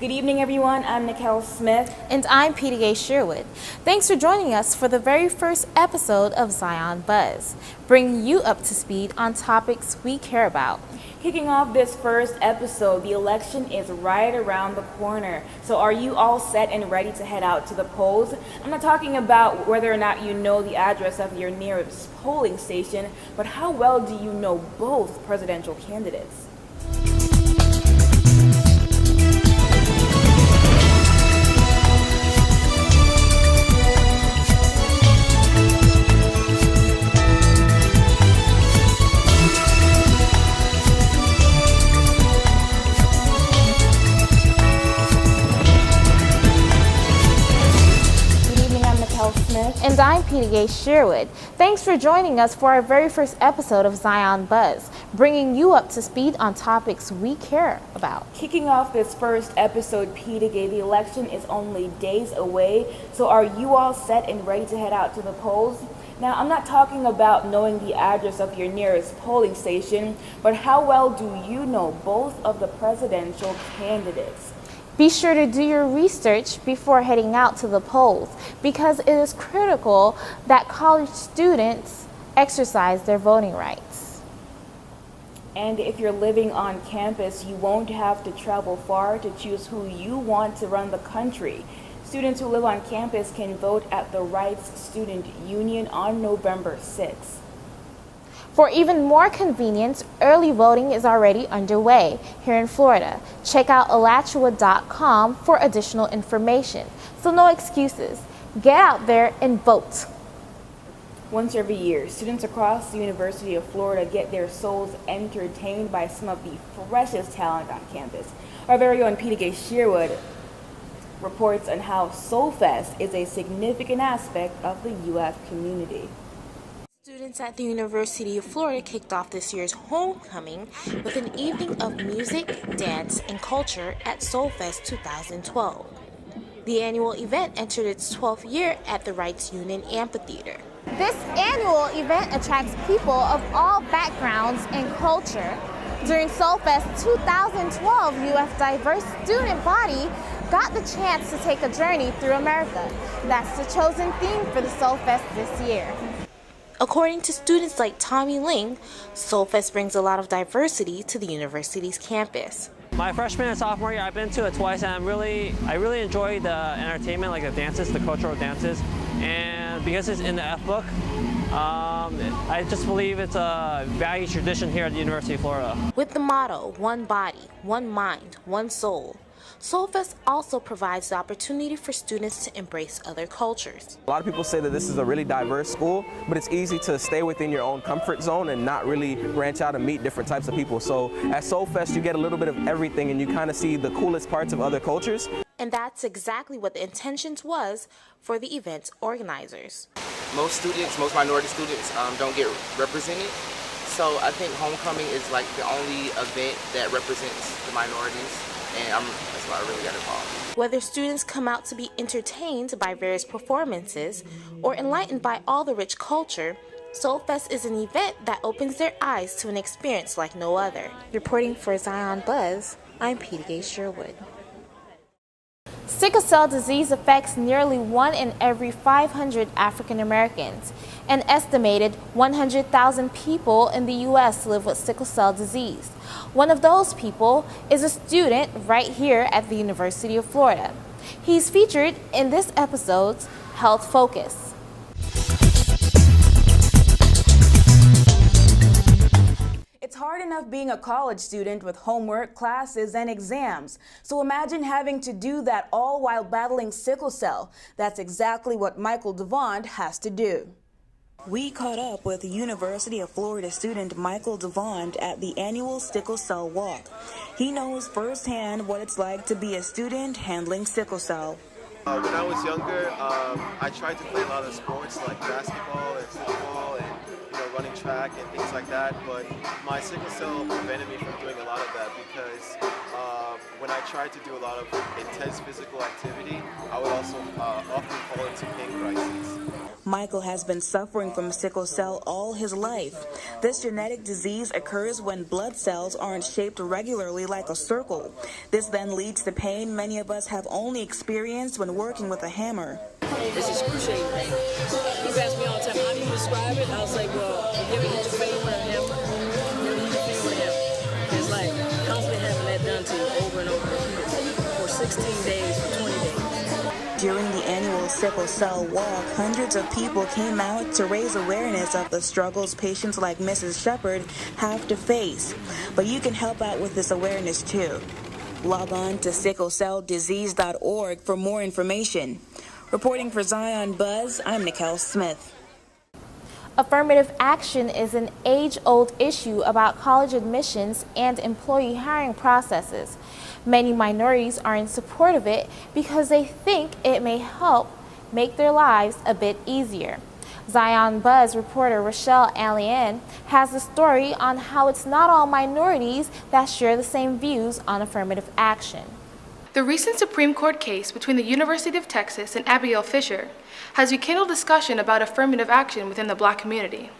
Good evening, everyone. I'm Nicole Smith. And I'm Peter Sherwood. Thanks for joining us for the very first episode of Zion Buzz, bringing you up to speed on topics we care about. Kicking off this first episode, the election is right around the corner. So are you all set and ready to head out to the polls? I'm not talking about whether or not you know the address of your nearest polling station, but how well do you know both presidential candidates? Smith. And I'm Peter Sherwood. Thanks for joining us for our very first episode of Zion Buzz, bringing you up to speed on topics we care about. Kicking off this first episode, Peter, the election is only days away, so are you all set and ready to head out to the polls? Now, I'm not talking about knowing the address of your nearest polling station, but how well do you know both of the presidential candidates? Be sure to do your research before heading out to the polls because it is critical that college students exercise their voting rights. And if you're living on campus, you won't have to travel far to choose who you want to run the country. Students who live on campus can vote at the Rights Student Union on November 6th. For even more convenience, early voting is already underway here in Florida. Check out alachua.com for additional information. So no excuses. Get out there and vote. Once every year, students across the University of Florida get their souls entertained by some of the freshest talent on campus. Our very own Peter Sherwood reports on how SoulFest is a significant aspect of the UF community. Students at the University of Florida kicked off this year's homecoming with an evening of music, dance, and culture at SoulFest 2012. The annual event entered its 12th year at the Rights Union Amphitheater. This annual event attracts people of all backgrounds and culture. During SoulFest 2012, UF diverse student body got the chance to take a journey through America. That's the chosen theme for the SoulFest this year. According to students like Tommy Ling, SoulFest brings a lot of diversity to the university's campus. My freshman and sophomore year, I've been to it twice, and I really enjoy the entertainment, like the dances, the cultural dances, and because it's in the F book, I just believe it's a valued tradition here at the University of Florida. With the motto, one body, one mind, one soul, SoulFest also provides the opportunity for students to embrace other cultures. A lot of people say that this is a really diverse school, but it's easy to stay within your own comfort zone and not really branch out and meet different types of people. So at SoulFest, you get a little bit of everything and you kind of see the coolest parts of other cultures. And that's exactly what the intentions was for the event's organizers. Most minority students don't get represented. So I think homecoming is like the only event that represents the minorities. And that's why I really got involved. Whether students come out to be entertained by various performances or enlightened by all the rich culture, SoulFest is an event that opens their eyes to an experience like no other. Reporting for Zion Buzz, I'm Peter Sherwood. Sickle cell disease affects nearly 1 in every 500 African Americans. An estimated 100,000 people in the U.S. live with sickle cell disease. One of those people is a student right here at the University of Florida. He's featured in this episode's Health Focus. It's hard enough being a college student with homework, classes, and exams. So imagine having to do that all while battling sickle cell. That's exactly what Michael Devond has to do. We caught up with University of Florida student Michael Devond at the annual Sickle Cell Walk. He knows firsthand what it's like to be a student handling sickle cell. When I was younger, I tried to play a lot of sports like basketball and football and running track and things like that, but my sickle cell prevented me from doing a lot of that because when I tried to do a lot of intense physical activity, I would also often fall into pain crises. Michael has been suffering from sickle cell all his life. This genetic disease occurs when blood cells aren't shaped regularly like a circle. This then leads to pain many of us have only experienced when working with a hammer. It's excruciating pain. People ask me all the time, how do you describe it? I was like, well, you ever hit your face with a hammer? You ever hit your face with a hammer? It's like constantly having that done to you over and over for 16 days, for 20 days. During the annual sickle cell walk, hundreds of people came out to raise awareness of the struggles patients like Mrs. Shepard have to face. But you can help out with this awareness too. Log on to sicklecelldisease.org for more information. Reporting for Zion Buzz, I'm Nikel Smith. Affirmative action is an age-old issue about college admissions and employee hiring processes. Many minorities are in support of it because they think it may help make their lives a bit easier. Zion Buzz reporter Rochelle Allian has the story on how it's not all minorities that share the same views on affirmative action. The recent Supreme Court case between the University of Texas and Abigail Fisher has rekindled discussion about affirmative action within the Black community.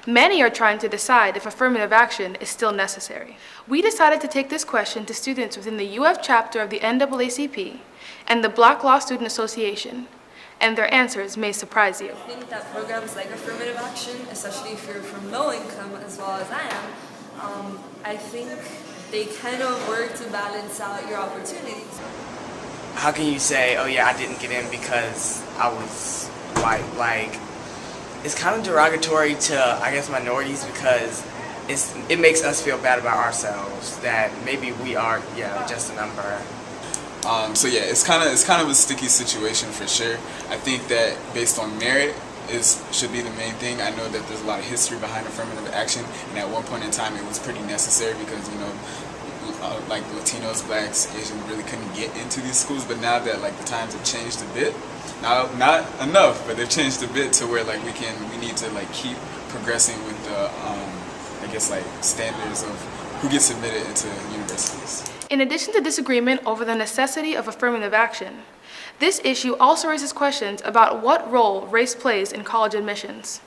Many are trying to decide if affirmative action is still necessary. We decided to take this question to students within the UF chapter of the NAACP and the Black Law Student Association, and their answers may surprise you. I think that programs like affirmative action, especially if you're from low income as well as I am, I think they kind of work to balance out your opportunities. How can you say, oh yeah, I didn't get in because I was white? Like, it's kind of derogatory to, I guess, minorities because it makes us feel bad about ourselves that maybe we are, just a number. So yeah, it's kind of a sticky situation for sure. I think that based on merit should be the main thing. I know that there's a lot of history behind affirmative action, and at one point in time it was pretty necessary because like Latinos, Blacks, Asians really couldn't get into these schools. But now that like the times have changed a bit, not enough, but they've changed a bit to where like we need to like keep progressing with the I guess like standards of who gets admitted into universities. In addition to disagreement over the necessity of affirmative action, this issue also raises questions about what role race plays in college admissions.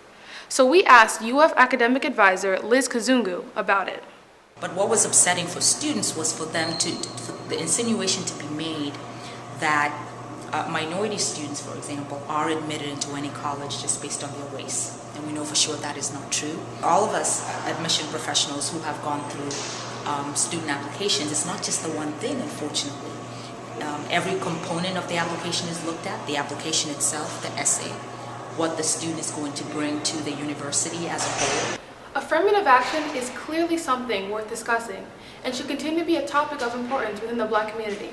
So we asked UF academic advisor Liz Kazungu about it. But what was upsetting for students was for the insinuation to be made that minority students, for example, are admitted into any college just based on their race. And we know for sure that is not true. All of us admission professionals who have gone through student applications, it's not just the one thing, unfortunately. Every component of the application is looked at, the application itself, the essay, what the student is going to bring to the university as a whole. Affirmative action is clearly something worth discussing and should continue to be a topic of importance within the Black community.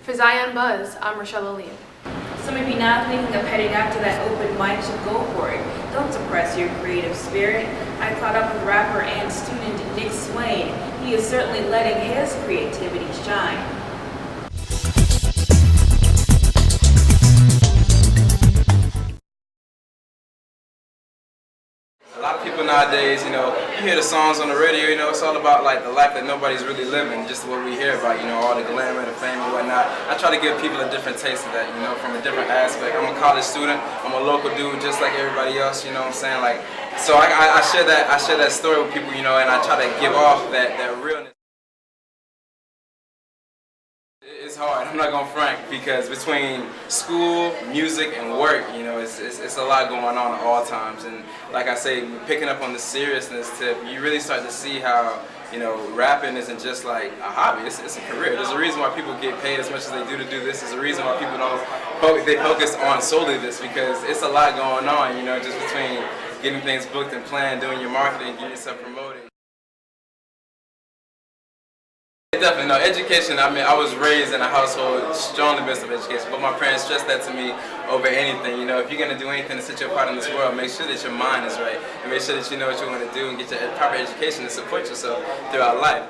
For Zion Buzz, I'm Rochelle Allian. So maybe now thinking of heading out to that open mic, should go for it. Don't suppress your creative spirit. I caught up with rapper and student Nick Swain. He is certainly letting his creativity shine. A lot of people nowadays, you hear the songs on the radio, it's all about like the life that nobody's really living, just what we hear about, all the glamour, the fame and whatnot. I try to give people a different taste of that, from a different aspect. I'm a college student, I'm a local dude just like everybody else, you know what I'm saying? Like, so I share that story with people, and I try to give off that realness. It's hard, I'm not gonna front, because between school, music, and work, it's a lot going on at all times. And like I say, picking up on the seriousness tip, you really start to see how, rapping isn't just like a hobby, it's a career. There's a reason why people get paid as much as they do to do this. There's a reason why people they focus on solely this, because it's a lot going on, just between getting things booked and planned, doing your marketing, getting yourself promoted. Definitely, no, education, I was raised in a household strongly based on education, but my parents stressed that to me over anything. If you're going to do anything to set you apart in this world, make sure that your mind is right, and make sure that you know what you want to do and get your proper education to support yourself throughout life.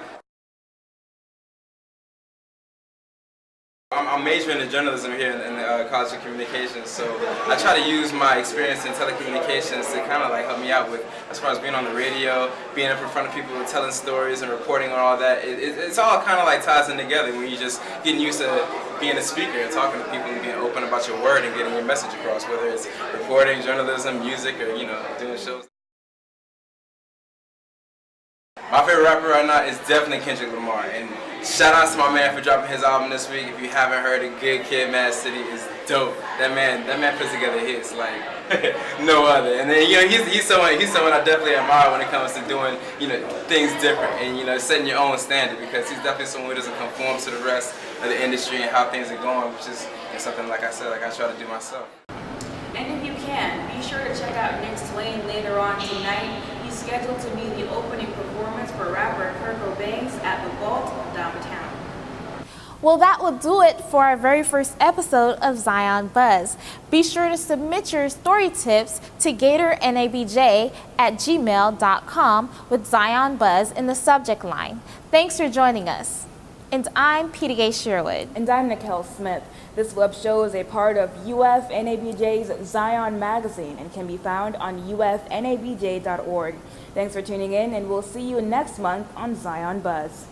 I'm majoring in journalism here in the College of Communications, so I try to use my experience in telecommunications to kind of like help me out with, as far as being on the radio, being up in front of people, telling stories and reporting on all that. It's all kind of like ties in together when you just getting used to being a speaker and talking to people and being open about your word and getting your message across, whether it's reporting, journalism, music, or doing shows. My favorite rapper right now is definitely Kendrick Lamar, and shout out to my man for dropping his album this week. If you haven't heard it, Good Kid, Mad City is dope. That man puts together hits like no other. And then he's someone I definitely admire when it comes to doing things different and setting your own standard, because he's definitely someone who doesn't conform to the rest of the industry and how things are going, which is something like I said, like I try to do myself. And if you can, be sure to check out Nick Swain later on tonight. He's scheduled to be the opening performance for rapper Kurt Cobain's at the Vault downtown. Well, that will do it for our very first episode of Zion Buzz. Be sure to submit your story tips to GatorNABJ@gmail.com with Zion Buzz in the subject line. Thanks for joining us. And I'm Peter Gay Sherwood. And I'm Nicole Smith. This web show is a part of UFNABJ's Zion magazine and can be found on UFNABJ.org. Thanks for tuning in, and we'll see you next month on Zion Buzz.